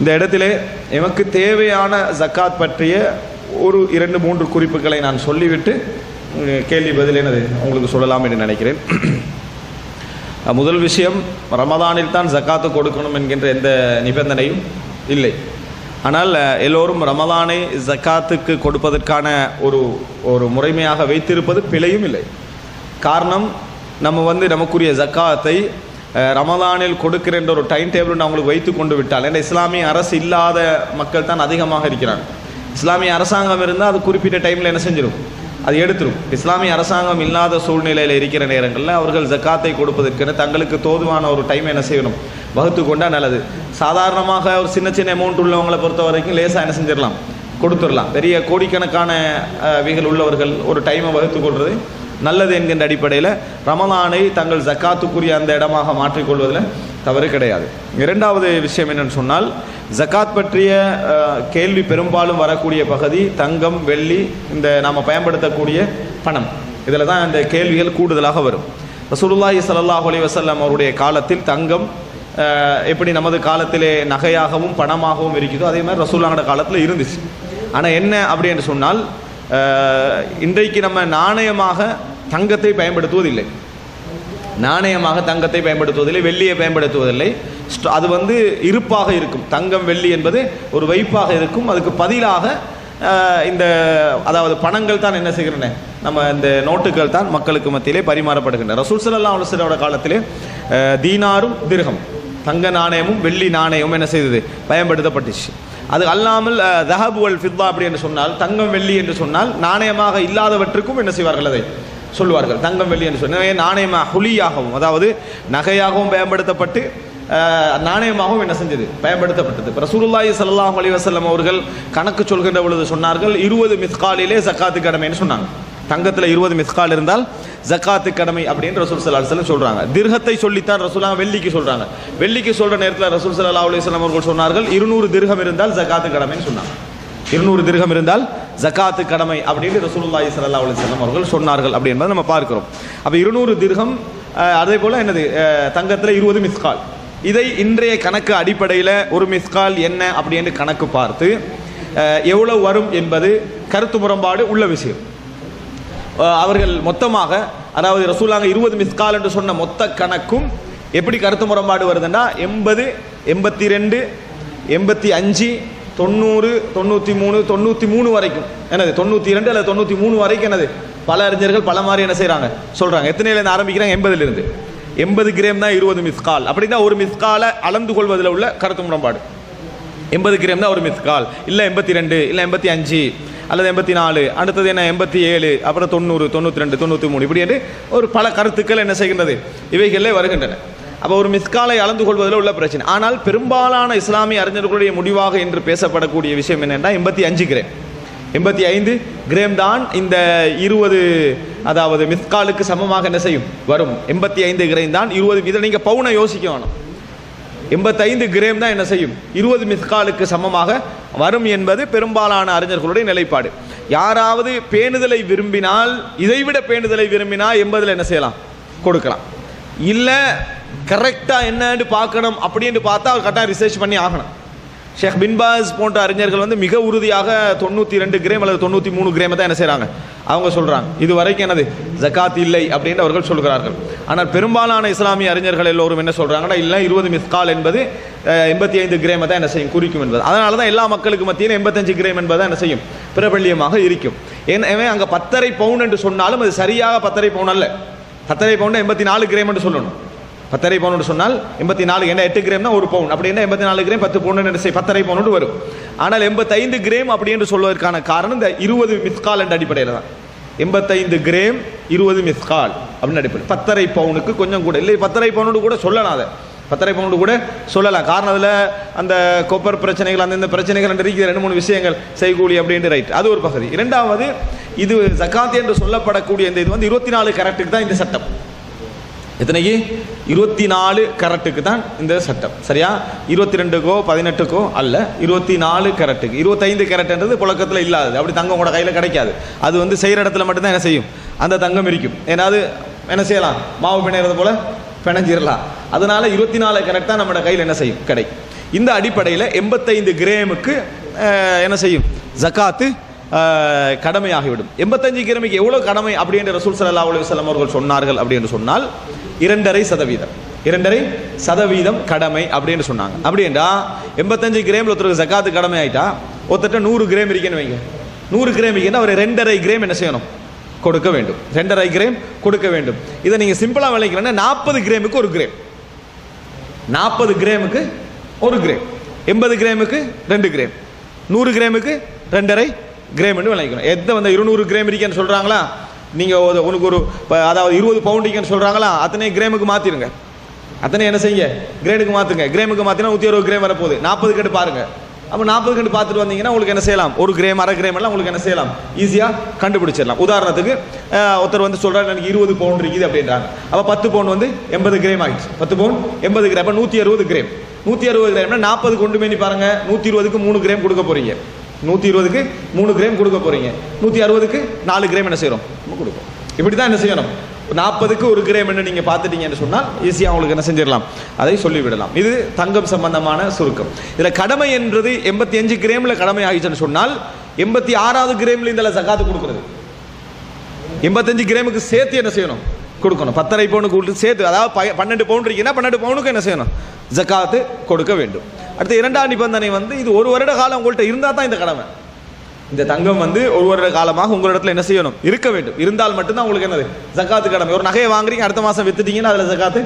இந்த இடத்திலே எமக்கு தேவையான ஜக்காத் பற்றிய ஒரு 2-3 குறிப்புகளை நான் சொல்லிவிட்டு கேள்வி பதில் என்னது உங்களுக்கு சொல்லலாம் என்று நினைக்கிறேன். முதல் விஷயம், ரமதானில் தான் ஜக்காத்து கொடுக்கணும் என்கின்ற எந்த நிபந்தனையும் இல்லை. ஆனால் எல்லோரும் ரமதானை ஜக்காத்துக்கு கொடுப்பதற்கான ஒரு முறைமையாக வைத்திருப்பது பிழையும் இல்லை. காரணம், நம்ம நமக்குரிய ஜக்காத்தை ரமதானில் கொடுக்கின்ற ஒரு டைம் டேபிள் அவங்களுக்கு வைத்து கொண்டு விட்டால், ஏன்னா இஸ்லாமிய அரசு இல்லாத மக்கள் தான் அதிகமாக இருக்கிறாங்க. இஸ்லாமிய அரசாங்கம் இருந்தால் அது குறிப்பிட்ட டைமில் என்ன செஞ்சிடும், அது எடுத்துரும். இஸ்லாமிய அரசாங்கம் இல்லாத சூழ்நிலையில் இருக்கிற நேரங்களில் அவர்கள் ஜக்காத்தை கொடுப்பதற்கென தங்களுக்கு தோதுவான ஒரு டைம் என்ன செய்யணும், வகுத்து கொண்டால் நல்லது. சாதாரணமாக ஒரு சின்ன சின்ன அமௌண்ட் உள்ளவங்களை பொறுத்த வரைக்கும் லேசாக என்ன செஞ்சிடலாம், கொடுத்துடலாம். பெரிய கோடிக்கணக்கான விகள் உள்ளவர்கள் ஒரு டைமை வகுத்து கொள்வது நல்லது என்கின்ற அடிப்படையில் ரமலானை தங்கள் ஜக்காத்துக்குரிய அந்த இடமாக மாற்றிக்கொள்வதில் தவறு கிடையாது. இரண்டாவது விஷயம் என்னென்னு சொன்னால், ஜக்காத் பற்றிய கேள்வி பெரும்பாலும் வரக்கூடிய பகுதி தங்கம், வெள்ளி, இந்த நாம் பயன்படுத்தக்கூடிய பணம். இதில் தான் இந்த கேள்விகள் கூடுதலாக வரும். ரசூலுல்லாஹி ஸல்லல்லாஹு அலைஹி வஸல்லம் அவருடைய காலத்தில் தங்கம் எப்படி நமது காலத்திலே நகையாகவும் பணமாகவும் இருக்குதோ அதே மாதிரி ரசூலுல்லாஹோட காலத்தில் இருந்துச்சு. ஆனால் என்ன அப்படி என்று சொன்னால், இன்றைக்கு நம்ம நாணயமாக தங்கத்தை பயன்படுத்துவதில்லை, நாணயமாக தங்கத்தை பயன்படுத்துவதில்லை, வெள்ளியை பயன்படுத்துவதில்லை. அது இருப்பாக இருக்கும். தங்கம் வெள்ளி என்பது ஒரு வைப்பாக இருக்கும். அதுக்கு பதிலாக அதாவது பணங்கள் தான் என்ன செய்கிறன, நம்ம இந்த நோட்டுகள் தான் மக்களுக்கு மத்தியிலே பரிமாறப்படுகின்றன. ரசூல் ஸல்லல்லாஹு அலைஹி வஸல்லம் காலத்திலே தீனாரும் திர்ஹம், தங்க நாணயமும் வெள்ளி நாணயமும் என்ன செய்தது, பயன்படுத்தப்பட்டுச்சு. அது அல்லாமல் தஹப் வல் ஃபித்தா அப்படி என்று சொன்னால், தங்கம் வெள்ளி என்று சொன்னால் நாணயமாக இல்லாதவற்றுக்கும் என்ன செய்வார்கள், அதை சொல்வார்கள். தங்கம் வெள்ளி என்று சொன்னால் நாணயமாக ஹுலியாகவும், அதாவது நகையாகவும் பயன்படுத்தப்பட்டு நாணயமாகவும் என்ன செஞ்சது, பயன்படுத்தப்பட்டது. ரசூலுல்லாஹி ஸல்லல்லாஹு அலைஹி வஸல்லம் அவர்கள் கணக்கு சொல்கின்ற பொழுது சொன்னார்கள், 20 மிஸ்காலிலே ஜக்காத்து கடமைன்னு சொன்னாங்க. தங்கத்தில் 20 மிஸ்கால் இருந்தால் ஜக்காத்து கடமை அப்படின்னு ரசூல் ஸல்லல்லாஹு அலைஹி வஸல்லம் சொல்கிறாங்க. திர்ஹத்தை சொல்லித்தான் ரசூலுல்லாஹ் வெள்ளிக்கு சொல்கிறாங்க. வெள்ளிக்கு சொல்கிற நேரத்தில் ரசூல் ஸல்லல்லாஹு அலைஹி வஸல்லம் அவர்கள் சொன்னார்கள், 200 திர்ஹம் இருந்தால் ஜக்காத்து கடமைன்னு சொன்னாங்க. 200 திர்ஹம் இருந்தால் ஜக்காத்து கடமை அப்படின்னு ரசூலுல்லாஹி ஸல்லல்லாஹு அலைஹி வஸல்லம் அவர்கள் சொன்னார்கள். அப்படி என்பதை நம்ம பார்க்கிறோம். அப்போ 200 திர்ஹம், அதே போல் என்னது தங்கத்தில் 20 மிஸ்கால். இதை இன்றைய கணக்கு அடிப்படையில் ஒரு மிஸ்கால் என்ன அப்படின்னு கணக்கு பார்த்து எவ்வளவு வரும் என்பது கருத்து முரண்பாடு உள்ள விஷயம். அவர்கள் மொத்தமாக, அதாவது ரசூலுல்லாஹ் 20 மிஸ்கால் என்று சொன்ன மொத்த கணக்கும் எப்படி கருத்து முரண்பாடு வருதுன்னா, 80, 82, 85, 90, 93, 93 வரைக்கும் என்னது, 92 அல்லது 93 வரைக்கும் என்னது, பல அறிஞர்கள் பல மாதிரி என்ன செய்கிறாங்க, சொல்கிறாங்க. எத்தனையிலேருந்து ஆரம்பிக்கிறாங்க, 80லிருந்து. 80 கிராம் தான் 20 மிஸ்கால். அப்படின்னா ஒரு மிஸ்காலை அளந்து கொள்வதில் உள்ள கருத்து முரண்பாடு. 80 கிராம் தான் ஒரு மிஸ்கால், இல்லை 82, இல்லை 85 அல்லது 84, அடுத்தது என்ன 87, அப்புறம் 90, 92, 93, இப்படி என்று ஒரு பல கருத்துக்கள் என்ன செய்கின்றது, இவைகளே வருகின்றன. அப்போ ஒரு மிஸ்காலை அளந்து கொள்வதில் உள்ள பிரச்சனை. ஆனால் பெரும்பாலான இஸ்லாமிய அறிஞர்களுடைய முடிவாக என்று பேசப்படக்கூடிய விஷயம் என்னென்னா 85 கிராம், 85 கிராம் தான் இந்த 20, அதாவது மிஸ்காலுக்கு சமமாக என்ன செய்யும், வரும். 85 கிராம் தான் 20. இதை நீங்கள் பவுனை யோசிக்க வேணும். 85 கிராம் தான் என்ன செய்யும், 20 மிஸ்காலுக்கு சமமாக வரும் என்பது பெரும்பாலான அறிஞர்களுடைய நிலைப்பாடு. யாராவது பேணுதலை விரும்பினால், இதைவிட பேணுதலை விரும்பினால் 80 என்ன செய்யலாம், கொடுக்கலாம். இல்லை கரெக்டாக என்னன்னு பார்க்கணும் அப்படின்னு பார்த்தா அவர் கரெக்டாக ரிசர்ச் பண்ணி ஆகணும். ஷேக் பின் பாஸ் போன்ற அறிஞர்கள் மிக உறுதியாக 92 கிராம் அல்லது 93 கிராம் தான் என்ன செய்கிறாங்க, அவங்க சொல்கிறாங்க. இது வரைக்கும் என்னது ஜக்காத் இல்லை அப்படின்னு அவர்கள் சொல்கிறார்கள். ஆனால் பெரும்பாலான இஸ்லாமிய அறிஞர்கள் எல்லோரும் என்ன சொல்கிறாங்கன்னா, இல்லை 20 மிஸ்கால் என்பது 85 கிராம் தான் என்ன செய்யும், குறிக்கும் என்பது. அதனால தான் எல்லா மக்களுக்கு மத்தியில் 85 கிராம் என்பதை என்ன செய்யும், பிரபல்யமாக இருக்கும். எனவே அங்கே 10.5 பவுன் என்று சொன்னாலும் அது சரியாக 10.5 பவுன் அல்ல. 10.5 பவுன் 84 கிராம் என்று சொல்லணும். 10.5 பவுன் சொன்னால் 84, என்ன 8 கிராம் தான் 1 பவுன். அப்படின்னா 84 கிராம் 10 பவுன் என்ன செய்யும், 10.5 பவுன் வரும். ஆனால் 85 கிராம் அப்படி என்று சொல்வதற்கான காரணம் இந்த 20 மிஸ்கால் என்ற அடிப்படையில் தான். 85 கிராம் 20 மிஸ்கால் அப்படின்னு அடிப்படை. 10.5 பவுனுக்கு கொஞ்சம் கூட இல்லை, 10.5 பவுனோடு கூட சொல்லலாம். அதை 10.5 பவுனோடு கூட சொல்லலாம். காரணம் அதில் அந்த கொப்பர் பிரச்சனைகள், அந்த பிரச்சனைகள் என்று 2-3 விஷயங்கள் செய்கூலி அப்படின்ட்டு ரைட், அது ஒரு பகுதி. இரண்டாவது, இது ஜக்காத் என்று சொல்லப்படக்கூடிய இந்த இது 24 கரெக்டுக்கு தான் இந்த சட்டம். எத்தனைக்கு, 24 கரெக்டுக்கு தான் இந்த சட்டம். சரியா, 22க்கோ 18க்கோ அல்ல, 24 கரெக்டுக்கு. 25 கரெக்ட்ன்றது புழக்கத்தில் இல்லாதது. அப்படி தங்கம் கூட கையில் கிடைக்காது. அது செய்கிற இடத்துல மட்டும்தான் என்ன செய்யும், அந்த தங்கம் இருக்கும். ஏன்னா அது என்ன செய்யலாம், மாவு பிணையிறது போல பிணைஞ்சிடலாம். அதனால 24 கரெக்ட் தான் நம்மளோட கையில் என்ன செய்யும், கிடைக்கும். இந்த அடிப்படையில் 85 கிராமுக்கு என்ன செய்யும் ஜகாத்து கடமையாகிவிடும். 85 கிராமுக்கு எவ்வளோ கடமை அப்படி என்று ரசூல் ஸல்லல்லாஹு அலைஹி வஸல்லம் அவர்கள் சொன்னார்கள் அப்படி என்று சொன்னால் 2.5% கடமை அப்படின்னு சொன்னாங்க. அப்படின்னா 85 கிராம் ஒருத்தருக்கு ஜகாத்து கடமை ஆயிட்டா ஒருத்தட்ட 100 கிராம் இருக்குன்னு வைங்க. 100 கிராம் இருக்குன்னா அவர் 2.5 கிராம் என்ன செய்யணும்? கொடுக்க வேண்டும். 2.5 கிராம் கொடுக்க வேண்டும். இதை நீங்கள் சிம்பிளாக விளைக்கிறேன்னா 40 கிராமுக்கு 1 கிராம், 40 கிராமுக்கு 1 கிராம், 80 கிராமுக்கு 2 கிராம், 100 கிராமுக்கு 2.5 கிராம்னு விளைக்கணும். எதை வந்து 200 கிராம் இருக்கேன்னு சொல்கிறாங்களா, நீங்கள் உனக்கு ஒரு அதாவது 20 பவுண்டுக்குன்னு சொல்கிறாங்களா, அத்தனை கிராமுக்கு மாற்றிடுங்க. அத்தனை என்ன செய்யுங்க? கிரேடுக்கு மாற்றுங்க. கிராமுக்கு மாற்றினா 160 கிராம் வரப்போகுது. 40 கட்டு பாருங்கள். அப்போ 40 கண்டு பார்த்துட்டு வந்தீங்கன்னா உங்களுக்கு என்ன செய்யலாம்? 1 கிராம், அரை கிராம் எல்லாம் உங்களுக்கு என்ன செய்யலாம்? ஈஸியாக கண்டுபிடிச்சிடலாம். உதாரணத்துக்கு ஒருத்தர் வந்து சொல்கிறார் எனக்கு 20 பவுண்ட் இருக்குது அப்படின்றாங்க. அப்போ 10 பவுண்ட் வந்து 80 கிராம் ஆகிடுச்சு. 10 பவுண்ட் 80 கிராம், அப்போ 160 கிராம். 160 கிராம்னா 40 கொண்டு பண்ணி பாருங்கள். 120க்கு 3 கிராம் கொடுக்க போகிறீங்க. 120க்கு 3 கிராம் கொடுக்க போகிறீங்க. 160க்கு 4 கிராம் என்ன செய்கிறோம்? கொடுக்கும். இப்படி தான் என்ன செய்யணும்? 40க்கு 1 கிராம் என்ன நீங்கள் பார்த்துட்டீங்கன்னு சொன்னால் ஈஸியாக உங்களுக்கு என்ன செஞ்சிடலாம்? அதை சொல்லிவிடலாம். இது தங்கம் சம்பந்தமான சுருக்கம். இதில் கடமை என்றது 85 கிராமில் கடமை ஆகிச்சுன்னு சொன்னால் 86வது கிராமில் இந்த ஜகாத்து கொடுக்குறது. 85 கிராமுக்கு சேர்த்து என்ன செய்யணும்? கொடுக்கணும். 10.5 பவுனுக்கு கொடுத்து சேர்த்து, அதாவது 12 பவுண்ட் இருக்குன்னா 12 பவுனுக்கு என்ன செய்யணும்? ஜகாத்து கொடுக்க வேண்டும். அடுத்து 2ஆம் நிபந்தனை வந்து இது 1 வருட காலம் உங்கள்கிட்ட இருந்தால் தான் இந்த கடமை. இந்த தங்கம் வந்து 1 வருட காலமாக உங்களிடத்தில் என்ன செய்யணும்? இருக்க வேண்டும். இருந்தால் மட்டும்தான் உங்களுக்கு என்னது? ஜகாத்து கடமை. ஒரு நகையை வாங்குறீங்க, அடுத்த மாதம் வித்துட்டீங்கன்னா அதில் ஜகாத்து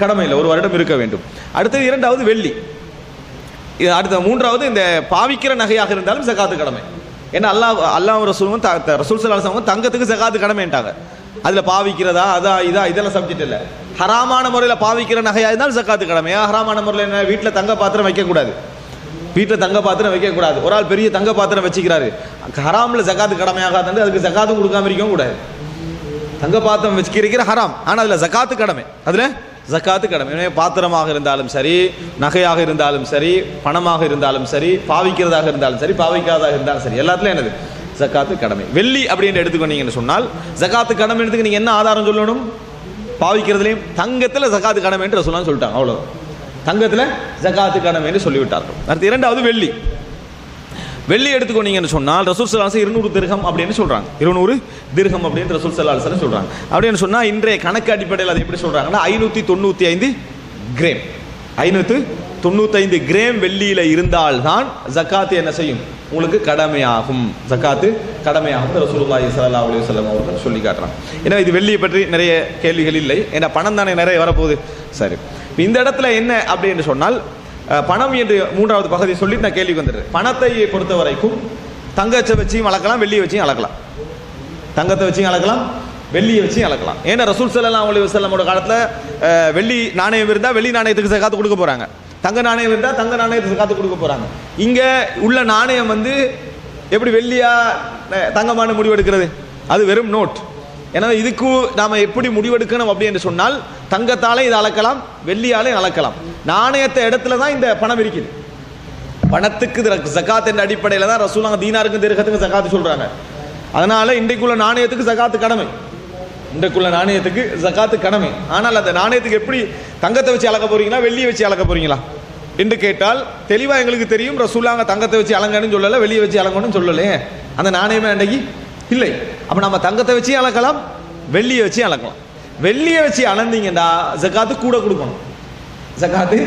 கடமை இல்லை. 1 வருடம் இருக்க வேண்டும். அடுத்தது 2வது வெள்ளி. அடுத்த 3வது இந்த பாவிக்கிற நகையாக இருந்தாலும் ஜகாத்து கடமை. ஏன்னா அல்லாஹ் ரசூல் ஸல்லல்லாஹு அலைஹி வஸல்லம் தங்கத்துக்கு ஜகாத்து கடமைன்ட்டாங்க. அதில் பாவிக்கிறதா இதெல்லாம் சப்ஜெக்ட் இல்லை. ஹராமான முறையில் பாவிக்கிற நகையாக இருந்தாலும் ஜகாத்து கடமை. ஹராமான முறையில் என்ன? வீட்டில் தங்க பாத்திரம் வைக்கக்கூடாது. வீட்டில் தங்க பாத்திரம் வைக்கக்கூடாது. ஒரு ஆள் பெரிய தங்க பாத்திரம் வச்சுக்கிறாரு, ஹராமில் ஜகாத்து கடமையாகாது, அதுக்கு ஜகாத்தும் கொடுக்காம இருக்கவும் கூடாது. தங்க பாத்திரம் வச்சுக்கிற ஹராம், ஆனால் அதில் ஜகாத்து கடமை. அதில் ஜகாத்து கடமை. எனவே பாத்திரமாக இருந்தாலும் சரி, நகையாக இருந்தாலும் சரி, பணமாக இருந்தாலும் சரி, பாவிக்கிறதாக இருந்தாலும் சரி, பாவிக்காததாக இருந்தாலும் சரி, எல்லாத்துலையும் என்னது? ஜகாத்து கடமை. வெள்ளி அப்படின்னு எடுத்துக்கொண்டீங்கன்னு சொன்னால் ஜகாத்து கடமைன்றதுக்கு நீங்கள் என்ன ஆதாரம் சொல்லணும்? பாவிக்கிறதுலையும் தங்கத்தில் ஜகாத்து கடமை என்று ரசூலுல்லாஹ் சொல்லிட்டாங்க. அவ்வளோ தங்கத்தில் ஜகாத்து கடமை என்று சொல்லிவிட்டார்கள். அடுத்து 2வது வெள்ளி. வெள்ளி எடுத்துக்கொண்டீங்கன்னு சொன்னால் ரசூல் ஸல்லல்லாஹு அலைஹி வஸல்லம் 200 திர்ஹம் அப்படின்னு சொல்கிறாங்க. 200 திர்ஹம் அப்படின்னு ரசூல் ஸல்லல்லாஹு அலைஹி வஸல்லம் சொல்கிறாங்க. அப்படின்னு சொன்னால் இன்றைய கணக்கு அடிப்படையில் அது எப்படி சொல்கிறாங்கன்னா 595 கிராம். 595 கிராம் வெள்ளியில் இருந்தால்தான் ஜகாத்து என்ன செய்யும்? உங்களுக்கு கடமையாகும். ஜகாத்து கடமையாகும் ரசூலுல்லாஹி ஸல்லல்லாஹு அலைஹி வஸல்லம் அவர்கள் சொல்லி காட்டுறாங்க. ஏன்னா இது வெள்ளியை பற்றி நிறைய கேள்விகள் இல்லை. ஏன்னா பணம் தானே நிறைய வரப்போகுது. சரி, இந்த இடத்துல என்ன அப்படின்னு சொன்னால் பணம் என்று 3வது பகுதி சொல்லி நான் கேள்விக்கு வந்துடுறேன். பணத்தை பொறுத்த வரைக்கும் தங்கத்தை வச்சியும் அளக்கலாம், வெள்ளியை வச்சியும் அளக்கலாம். தங்கத்தை வச்சியும் அளக்கலாம், வெள்ளியை வச்சியும் அளக்கலாம். ஏன்னா ரசூல் ஸல்லல்லாஹு அலைஹி வஸல்லமோட காலத்தில் வெள்ளி நாணயம் இருந்தால் வெள்ளி நாணயத்துக்கு ஜகாத்து கொடுக்க போகிறாங்க. தங்க நாணயம் இருந்தால் தங்க நாணயத்துக்கு ஜகாத்து கொடுக்க போகிறாங்க. இங்கே உள்ள நாணயம் வந்து எப்படி வெள்ளியா தங்கமான முடிவெடுக்கிறது? அது வெறும் நோட். எனவே இதுக்கு நாம் எப்படி முடிவெடுக்கணும் அப்படின்னு சொன்னால் தங்கத்தாலே இதை அளக்கலாம், வெள்ளியாலே அளக்கலாம். நாணயத்தை இடத்துல தான் இந்த பணம் இருக்குது. பணத்துக்கு ஜகாத் என்ற அடிப்படையில் தான் ரசூலுல்லாஹ் தீனாருக்கும் திர்ஹத்துக்கும் ஜகாத்து சொல்கிறாங்க. அதனால் இன்றைக்குள்ள நாணயத்துக்கு ஜகாத்து கடமை. இன்றைக்குள்ள நாணயத்துக்கு ஜகாத்து கடமை. ஆனால் அந்த நாணயத்துக்கு எப்படி தங்கத்தை வச்சு அளக்க போறீங்களா, வெள்ளியை வச்சு அளக்க போறீங்களா என்று கேட்டால் தெளிவாக எங்களுக்கு தெரியும். ரசூலுல்லாஹ் தங்கத்தை வச்சு அளங்கன்னு சொல்லலை, வெள்ளியை வச்சு அளங்கன்னு சொல்லலையே. அந்த நாணயமே அன்றைக்கு இல்லை. அப்போ நம்ம தங்கத்தை வச்சு அளக்கலாம், வெள்ளியை வச்சு அளக்கலாம். வெள்ளியை வச்சு அளந்தீங்கன்னா ஜகாத்து கூட கொடுக்கணும். ஜகாத்து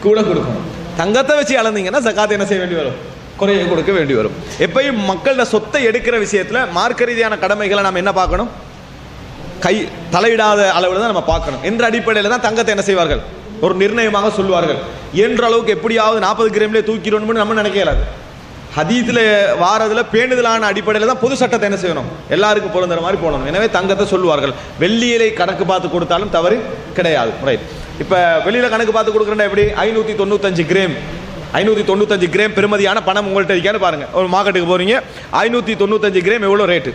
கூட கொடுக்கணும். தங்கத்தை வச்சு அளந்தீங்கன்னா ஜகாத்து என்ன செய்ய வேண்டி வரும்? குறைய கொடுக்க வேண்டி வரும். எப்பயும் மக்களோட சொத்தை எடுக்கிற விஷயத்தில் மார்க்க ரீதியான கடமைகளை நம்ம என்ன பார்க்கணும்? தலையிடாத அளவில் தான் நம்ம பார்க்கணும். என்ற அடிப்படையில் தான் தங்கத்தை என்ன செய்வார்கள்? ஒரு நிர்ணயமாக சொல்வார்கள். என்ற அளவுக்கு எப்படியாவது 40 கிராம்லேயே தூக்கிடணும்னு நம்ம நினைக்கலாது. ஹதீஸில் வாரதில் பேணுதலான அடிப்படையில் தான் பொது சட்டத்தை என்ன செய்யணும்? எல்லாருக்கும் பொருந்துற மாதிரி போகணும். எனவே தங்கத்தை சொல்லுவார்கள். வெள்ளியிலே கணக்கு பார்த்து கொடுத்தாலும் தவறு கிடையாது. ரைட். இப்போ வெளியில் கணக்கு பார்த்து கொடுக்குறேன்னா எப்படி? 595 கிராம் 595 கிராம் பெருமதியான பணம் உங்கள்கிட்ட இருக்கான்னு பாருங்கள். ஒரு மார்க்கெட்டுக்கு போகிறீங்க, 595 கிராம் எவ்வளோ ரேட்டு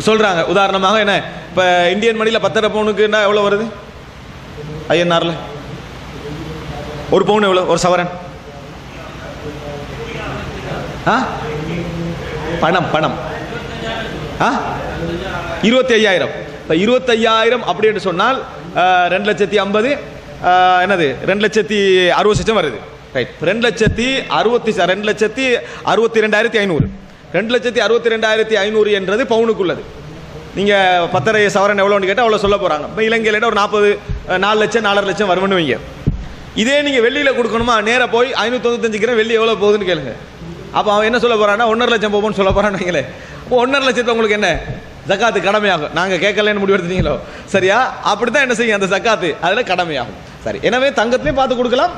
சொல்கிறாங்க. உதாரணமாக என்ன, இப்போ இந்தியன் மணியில் 10.5 பவுனுக்குன்னா எவ்வளோ வருது? ஐஎன்ஆரில் 1 பவுன் எவ்வளோ? ஒரு சவரன் பணம் 25,000. இப்போ 25,000 அப்படின்னு சொன்னால் 2,50,000 என்னது 2,60,60,000 வருது. ரைட். 2,62,500 2,62,500 என்றது பவுனுக்குள்ளது. நீங்க 10.5 சவரன் எவ்வளோன்னு கேட்டால் அவ்வளோ சொல்ல போறாங்க. இப்போ இலங்கையில் ஒரு 4 லட்சம் 4.5 லட்சம் வரும்னு வைங்க. இதே நீங்க வெள்ளியில கொடுக்கணுமா, நேர போய் 595 கிராம் வெள்ளி எவ்வளவு போகுதுன்னு கேளுங்க. அப்ப அவன் என்ன சொல்ல போறான்னா 1.5 லட்சம் போகும்னு சொல்ல போறான்னு வைங்களேன். அப்போ 1.5 லட்சத்தை உங்களுக்கு என்ன ஜக்காத்து கடமையாகும். நாங்க கேட்கலன்னு முடிவெடுத்தீங்களோ சரியா, அப்படித்தான் என்ன செய்யும் அந்த ஜக்காத்து அதுல கடமையாகும். சரி, எனவே தங்கத்திலையும் பார்த்து கொடுக்கலாம்,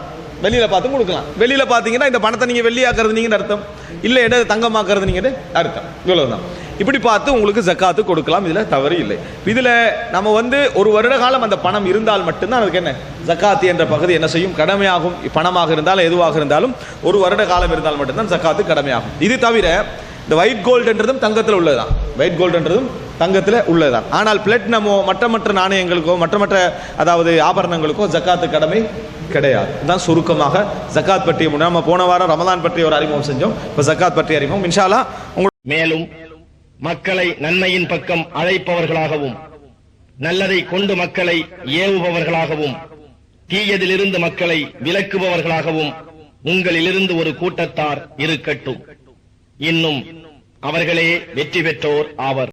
வெளியில பார்த்து கொடுக்கலாம். வெளியில பாத்தீங்கன்னா இந்த பணத்தை நீங்க வெள்ளியாக்குறது நீங்க அர்த்தம், இல்ல இட தங்கமாக்குறது நீங்க அர்த்தம். இவ்வளவுதான். இப்படி பார்த்து உங்களுக்கு ஜக்காத்து கொடுக்கலாம், இதுல தவறு இல்லை. இதுல நம்ம ஒரு வருட காலம் அந்த பணம் இருந்தால் மட்டும்தான் அதுக்கு என்ன ஜக்காத்து என்ற பகுதி என்ன செய்யும் கடமையாகும். பணமாக இருந்தாலும் எதுவாக இருந்தாலும் ஒரு வருட காலம் இருந்தால் மட்டும்தான் ஜக்காத்து கடமையாகும். இது தவிர இந்த ஒயிட் கோல்டுன்றதும் தங்கத்தில் உள்ளதுதான், ஒயிட் கோல்டுன்றதும் தங்கத்தில் உள்ளதுதான். ஆனால் பிளாட்டினமோ மற்ற நாணயங்களுக்கோ மற்ற அதாவது ஆபரணங்களுக்கோ ஜக்காத்து கடமை கிடையாது. இதுதான் சுருக்கமாக ஜக்காத் பற்றிய நம்ம போன வாரம் ரமலான் பற்றிய ஒரு அறிமுகம் செஞ்சோம். இப்போ ஜக்காத் பற்றிய அறிமுகம் இன்ஷா அல்லாஹ். மேலும் மக்களை நன்மையின் பக்கம் அழைப்பவர்களாகவும் நல்லதை கொண்டு மக்களை ஏவுபவர்களாகவும் தீயதிலிருந்து மக்களை விலக்குபவர்களாகவும் உங்களிலிருந்து ஒரு கூட்டத்தார் இருக்கட்டும். இன்னும் அவர்களே வெற்றி பெற்றோர் ஆவர்.